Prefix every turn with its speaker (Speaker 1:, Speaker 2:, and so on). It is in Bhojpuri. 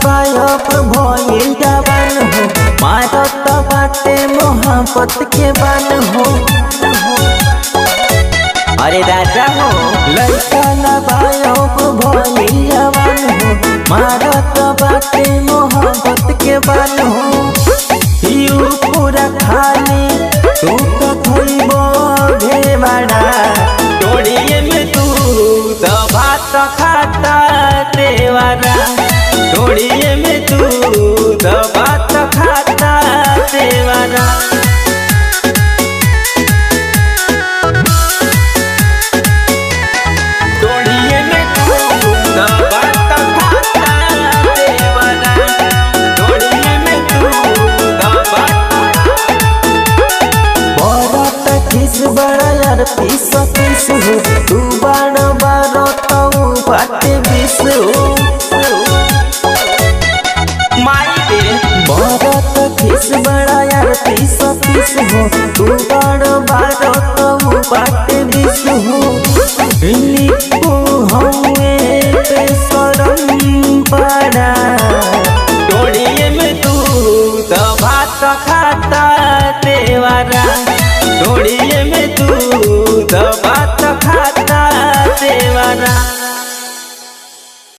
Speaker 1: बायब भइल जवान हो, मारत बाटे मोहब्बत के बान हो। अरे राजा हो लड़का ना बायब भइल जवान हो, मारत बाटे मोहब्बत के बान हो। यू पूरा खाली तू तो खइबो भेवाड़ा, टोड़िए में तू तो भात खाता देवारा, टोड़िए में तू तो भात खाता देवारा। टोड़िए में तू तो भात खाता देवारा, टोड़िए में तू तो भात। बड़ा किस बड़ा यार पीस पीस हो, तू बड़ा बारो तो बाटे बीस हो। बड़ा किस बड़ा यार पीस पीस हो, तू बड़ा बारो तो बाटे